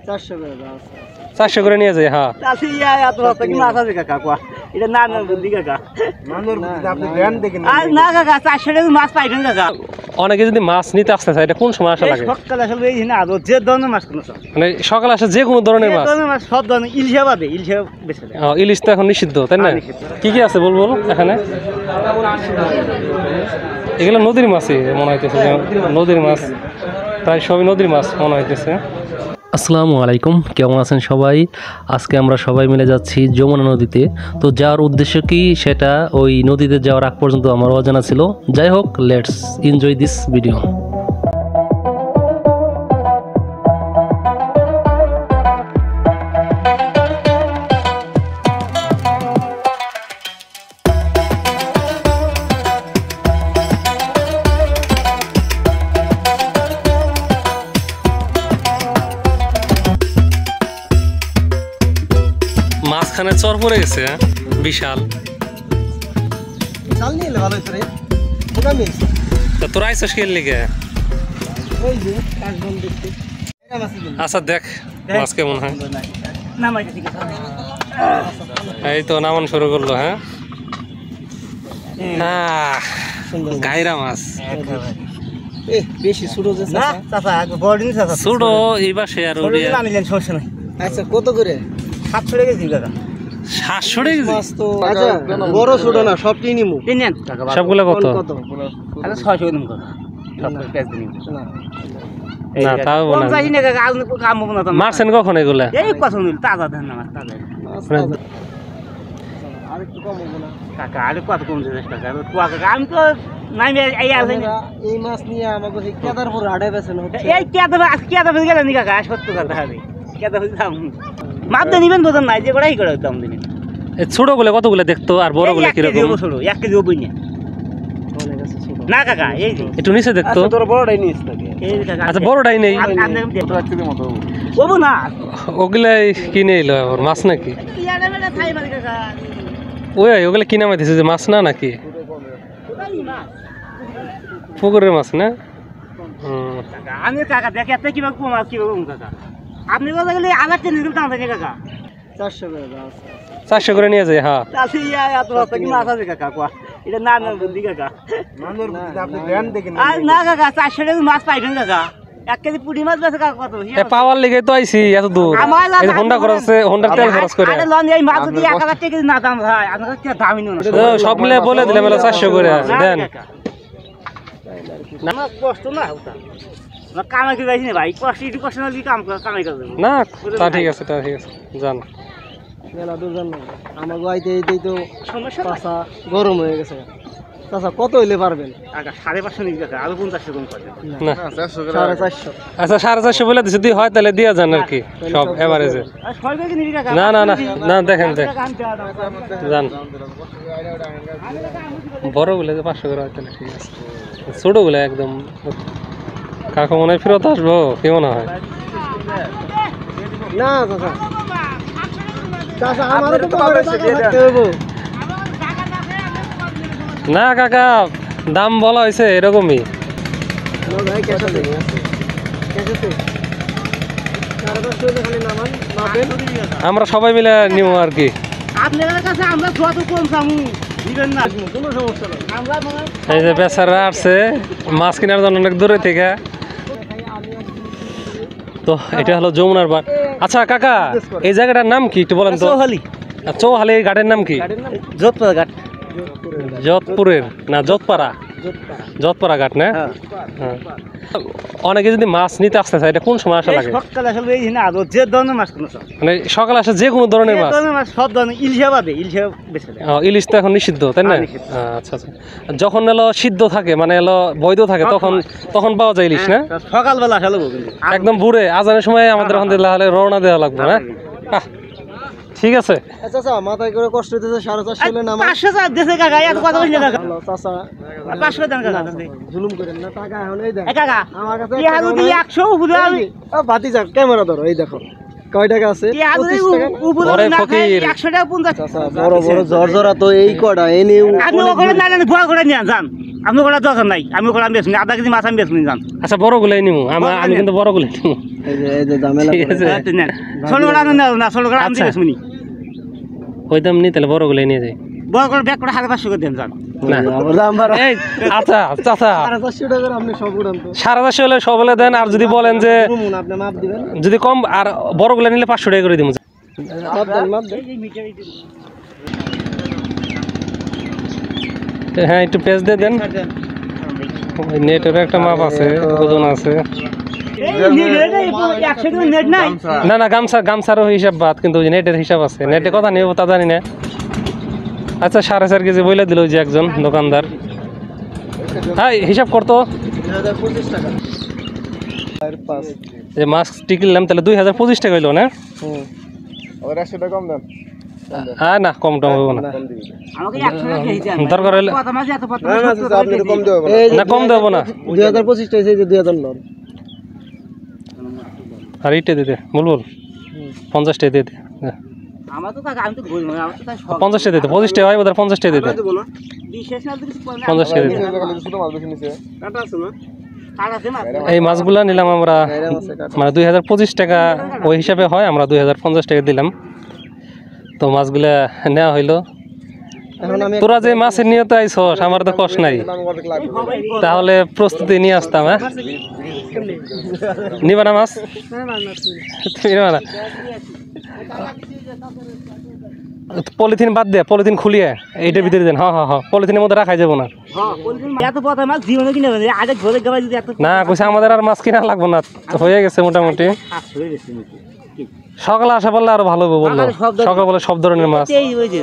400 করে নিয়ে যায়। হ্যাঁ অনেকে যদি মাছ নিতে আসতে চায় এটা কোন সময় আসা লাগে? মানে সকালে আসে যে কোনো ধরনের মাছ, সব ধরনের ইলিশ তো এখন নিষিদ্ধ তাই না? কি কি আছে বলবো এখানে? এগুলো নদীর মাছই মনে হইতেছে, নদীর মাছ, প্রায় সবই নদীর মাছ মনে হইতেছে। আসসালামু আলাইকুম, কেমন আছেন সবাই? আজকে আমরা সবাই মিলে যাচ্ছি যমুনা নদীতে। তো যাওয়ার উদ্দেশ্য কি সেটা ওই নদীতে যাওয়ার আগ পর্যন্ত আমার অজানা ছিল। যাই হোক, লেটস এনজয় দিস ভিডিও। মাঝখানে চর পড়ে গেছে, বিশাল। তোর আইসস খেল লিগে? আচ্ছা দেখ মাছ কেমন হয়। এই তো নামান শুরু করলো। হ্যাঁ গাইরা মাছ বেশি ছোট ছোট এইবার সে আর সমস্যা নাই। আচ্ছা কত করে? 700 টাকা কেজি কাকা। 700 টাকা কেজি? আচ্ছা বড় ছোট না সবটি নিমু। নেন কাকা। সবগুলা কত? আরে 600 দিন কাকা। সব প্যাক দিন। না তাও না। 50 টাকা কাকা আর কাম হবে না তো। মারছেন কখন এগুলা? এই কথা নিল তাজা ধান না তাজা। আর একটু কম হবে না কাকা? আর কত কম দিতে কাকা? কাকা আমি তো নাই এই আছেন এই মাছ নিয়ে আমাকে এই কেদারপুর হাড়ে বেছেন হচ্ছে। এই কেদারপুর গেলেন কাকা? সত্য কথা হবে। কেদারপুর দাম মাছ দিয়ে নিবেন বোঝেন নাই যে কটাই করে দাম দিবেন। এই ছোটগুলো কতগুলো দেখতো আর বড়গুলো কি রকম? 1 কেজি ওবই না। না কাকা এই যে একটু নিচে দেখতো। তোর বড়টাই নিস থাকে। এই কাকা আচ্ছা বড়টাই নেই। আপনি কত 1 কেজি মতো ওবো না। ওগুলাই কিনে এলো আবার মাছ নাকি? ইয়ারে মানে খাই মারি কাকা। ওগুলা কিনা মাইতেছে যে মাছ না নাকি? পুকুরের মাছ না? আমি কাকা দেখে এত কিভাবে কম মাছ কিভাবে কাকা? আপনি কথা গেলে 1000 টাকা নিতে দাম থাকে কাকা। 400 করে দাও। 400 করে নিয়ে যায়। হ্যাঁ তাহলে এত রাস্তা কি মাছ আছে কাকা? কোয়া এটা না না বুদ্ধি কাকা। মানুর বুদ্ধি আপনি ধ্যান দেখেন না কাকা। 400 টাকা মাছ পাইবেন কাকা। 1 কেজি পুঁটি মাছ বেচে কাকা কত? এ পাওয়ার লেগে তো আইছি এত দূর। এই হোন্ডা খরচে, হোন্ডার তেল খরচ করে। আরে লন এই মাছ যদি 1000 টাকা না দাম ভাই, আপনার কি দামই না। সব মিলে বলে দিলাম 400 করে দেন। না কষ্ট না ওটা। না কামাই করে যাইছি না ভাই, কষ্ট একটু কষ্ট না কাম কামাই করে না। তা ঠিক আছে, তা ঠিক আছে, জান মেলা দূর জান না আমার গাইতে এইতেই তো সমস্যা। পাছা গরম হয়ে গেছে চাচা। কত হইলে পারবেন কাকা? 550 নিক কাকা। আরো 50 কম করে না 400 করে। 450। আচ্ছা 450 বলে দিছি, যদি হয় তাহলে দিয়া যান আর কি সব এভারেজে। আর 6 টাকা নিবি কাকা? না না না না দেখেন দেখ জান। বড় বলে 500 করে হয় তাহলে ঠিক আছে। ছোট বলে একদম কাকা মনে হয় ফেরত আসবো, কি মনে হয়? না চাচা চাচা আমাদের তো থাকতে হবে না কাকা, দাম বলা হয়েছে এরকমই। আমরা সবাই মিলে নিব আর কি। আপনাদের কাছে আমরা যত কম চামু দিবেন না, কোনো সমস্যা নেই। আমরা এই যে বেচারা আসছে মাছ কেনার জন্য অনেক দূরে থেকে। তো এটা হলো যমুনার বাট। আচ্ছা কাকা, এই জায়গাটার নাম কি একটু বলেন তো? চৌহালি। চৌহালি ঘাটের নাম কি? যোধপাড়া ঘাট। যোধপুরের না যোধপাড়া? যোধপাড়া ঘাট না? হ্যাঁ। অনেকে যদি মাছ নিতে আসতে চায় এটা কোন সময় আসা লাগে? সকালে আসলে এই না যে ধরনের মাছ কোনো মানে সকালে আসে যে কোনো ধরনের মাছ? সব ধরনের ইলিশা বাদে। ইলিশা বেশি। ইলিশ তো এখন নিষিদ্ধ তাই না? আচ্ছা আচ্ছা। যখন এলো সিদ্ধ থাকে মানে এলো বৈধ থাকে তখন পাওয়া যায় ইলিশ না? সকালবেলা আসলে একদম ভোরে আজানের সময় আমাদের ওখান থেকে রওনা দেওয়া লাগবে না? ঠিক আছে চাচা। মাথায় করে কষ্ট হইতেছে। 450 হলে না 500 দেশে কাকা। এত কথা কইলে কাকা। চাচা 500 দেন কাকা। জুলুম করেন না, টাকা এখন এই দেন কাকা আমার কাছে। কি হালু দি 100 উপরে আমি। বাতি যা ক্যামেরা ধরো, এই দেখো কয় টাকা আছে? ওরে ফকির 100 টাকা 50 চাচা বড় বড় জর্জরা তো এই কটা এনে আপনি ওখানে না না ভয় করে নিয়ে যান আপনি ওখানে দরকার নাই আমি ওখানে বেচুন আধা কেজি মাছ আমি বেচুন যান আচ্ছা বড়গুলাই নিমু আমি কিন্তু বড়গুলাই নিমু এই যে ঝামেলা ঠিক আছে ষোলো টাকা না 16 টাকা আমি বেচুন ওই দাম নি তাহলে বড়গুলাই নিয়ে যাই বড় করে ব্যাগ করে 550 করে দেন যান না আবার দাম বাড়া এই আচ্ছা চাচা 450 টাকা আপনি সব উড়ান তো 450 হলে সব হলে দেন আর যদি বলেন যে শুনুন আপনি মাপ দিবেন যদি কম আর বড়গুলা নিলে 500 টাকা করে দিমু মাপ দেন হ্যাঁ একটু পেজ দিয়ে দেন নেটের একটা মাপ আছে ওজন আছে না না গামছারও হিসাব বাদ কিন্তু ওই নেটের হিসাব আছে নেটে কথা নেব তা জানি না আচ্ছা 4.5 কেজি বইলে দিল যে একজন দোকানদার হ্যাঁ হিসাব করতো 2025 টাকা আর 5 যে মাছ টিকিলাম তাহলে 2025 টাকা হইলো না আর 100 টাকা কম দেন হ্যাঁ না কম টম হইব না আমাকে 100 টাকা দিতে হবে দরকার হলে কত মাছ এত পথ আপনি কম দেব না কম দেবো না 2025 টাকা এই যে 2000 লন আর এইটা দিতে বুলবুল 50 টাকা দিতে আমার তো কাকা আমি তো বলবো আমার তো তাই 50 টাকা দিতে 25 টাকা হয় বোধহয় 50 টাকা দিতে বিশেষ না কিছু 50 টাকা দিতে ছোট মাছ বেশি নিছে কাটা আছে না কাটা আছে মাছ এই মাছগুলা নিলাম আমরা মানে 2025 টাকা ওই হিসাবে হয় আমরা 2050 টাকা দিলাম তো মাছগুলা নেওয়া হইলো এখন আমি তোরা যে মাছের নিয়তে আইছস আমার তো কষ্ট নাই তাহলে প্রস্তুতি নিয়ে আসতাম হ্যাঁ নিবা না মাছ তুমি নিবা না পলিথিন বাদ দে পলিথিন খুলিয়ে এইটার ভিতরে দেন হ্যাঁ হ্যাঁ হ্যাঁ পলিথিনের মধ্যে রাখাই যাবো না এত পথ মাছ জীবনে কিনে আগে ঘরে গাবাই যদি এত না কইছে আমাদের আর মাছ কিনা লাগবো না হয়ে গেছে মোটামুটি সকালে আসা পারলে আরো ভালো হবে বললো সকাল বলে সব ধরনের মাছ এই ওই যে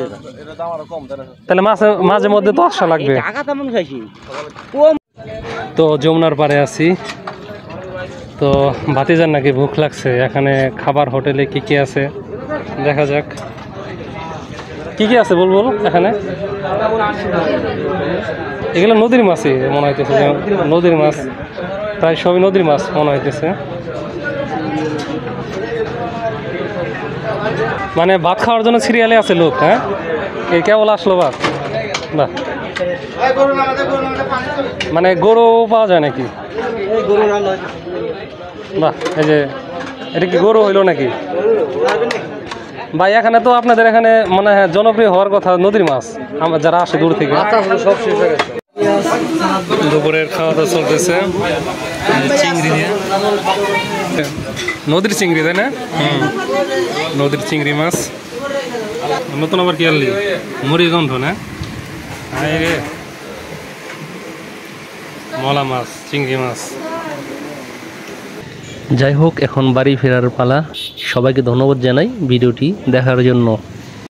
তাহলে মাঝে মধ্যে তো আসা লাগবে টাকা তেমন খাইছি তো যমুনার পাড়ে আছি তো ভাতিজার নাকি ভুখ লাগছে এখানে খাবার হোটেলে কি কি আছে দেখা যাক কি কি আছে বলবো এখানে এগুলো নদীর মাছই মনে হইতেছে নদীর মাছ প্রায় সবই নদীর মাছ মনে হইতেছে মানে ভাত খাওয়ার জন্য সিরিয়ালে আছে লোক হ্যাঁ এই কেবল আসলো ভাত বাহ মানে গরু পাওয়া যায় নাকি বাহ এই যে এটা কি গরু হইলো নাকি ভাই এখানে তো আপনাদের এখানে মানে জনপ্রিয় হওয়ার কথা নদীর মাছ আমরা যারা আসে দূর থেকে দুপুরের খাওয়া দাওয়া চলতেছে চিংড়ি দিয়ে নদীর চিংড়ি তাই না নদীর চিংড়ি মাছ নতুন আবার কি আনলি মুড়িগন্ধ না রে মলা মাছ চিংড়ি মাছ যাই হোক এখন বাড়ি ফেরার পালা সবাইকে ধন্যবাদ জানাই ভিডিওটি দেখার জন্য